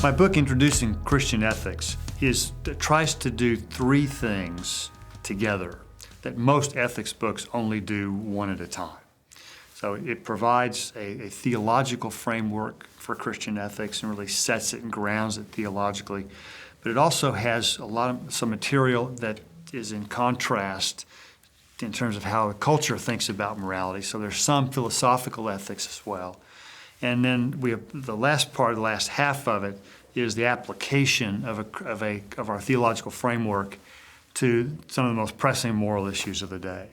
My book, Introducing Christian Ethics, tries to do three things together that most ethics books only do one at a time. So it provides a theological framework for Christian ethics and really sets it and grounds it theologically. But it also has some material that is in contrast in terms of how the culture thinks about morality. So there's some philosophical ethics as well. And then we have the last half of it is the application of our theological framework to some of the most pressing moral issues of the day.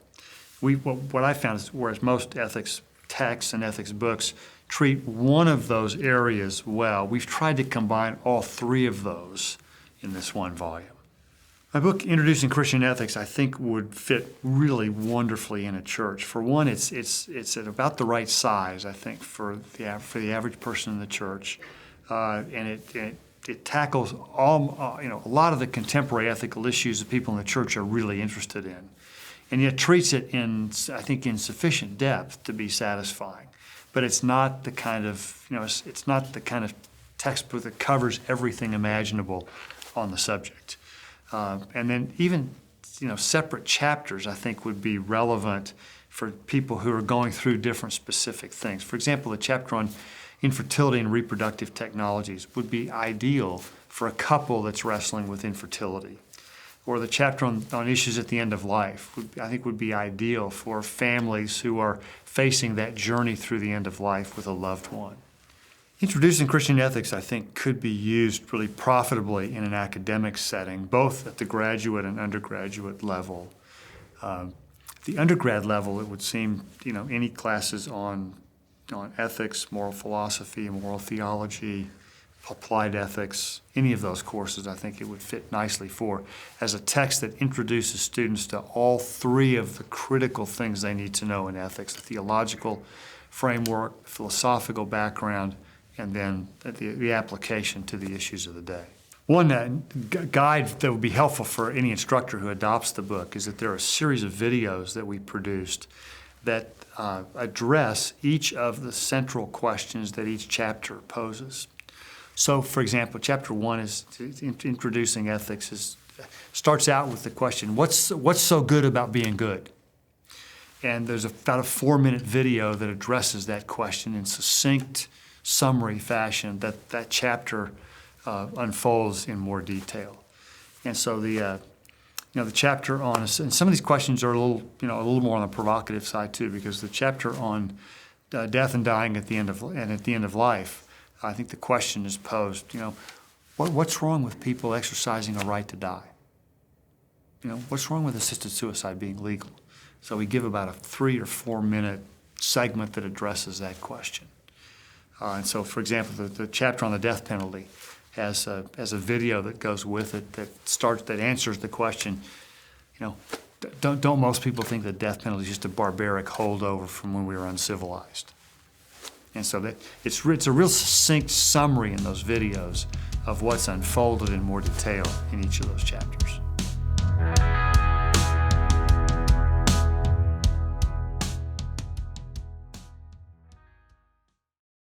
What I found is, whereas most ethics texts and ethics books treat one of those areas well, we've tried to combine all three of those in this one volume. My book, Introducing Christian Ethics, I think would fit really wonderfully in a church. For one, it's at about the right size, I think, for the average person in the church, and it tackles a lot of the contemporary ethical issues that people in the church are really interested in, and yet treats it in sufficient depth to be satisfying. But it's not the kind of it's not the kind of textbook that covers everything imaginable on the subject. And then even separate chapters, I think, would be relevant for people who are going through different specific things. For example, the chapter on infertility and reproductive technologies would be ideal for a couple that's wrestling with infertility. Or the chapter on issues at the end of life, I think would be ideal for families who are facing that journey through the end of life with a loved one. Introducing Christian ethics, I think, could be used really profitably in an academic setting, both at the graduate and undergraduate level. At the undergrad level, it would seem, any classes on ethics, moral philosophy, moral theology, applied ethics, any of those courses, I think it would fit nicely for as a text that introduces students to all three of the critical things they need to know in ethics: the theological framework, philosophical background, and then the application to the issues of the day. One guide that would be helpful for any instructor who adopts the book is that there are a series of videos that we produced that address each of the central questions that each chapter poses. So, for example, chapter 1 is Introducing Ethics. Starts out with the question, what's so good about being good? And there's about a 4-minute video that addresses that question in succinct summary fashion that chapter unfolds in more detail. And so the chapter on, and some of these questions are a little more on the provocative side too, because the chapter on death and dying at the end of life, I think the question is posed, what's wrong with people exercising a right to die? What's wrong with assisted suicide being legal? So we give about a 3 or 4 minute segment that addresses that question. And so, for example, the chapter on the death penalty has a video that goes with it that answers the question. Don't most people think the death penalty is just a barbaric holdover from when we were uncivilized? And so it's a real succinct summary in those videos of what's unfolded in more detail in each of those chapters.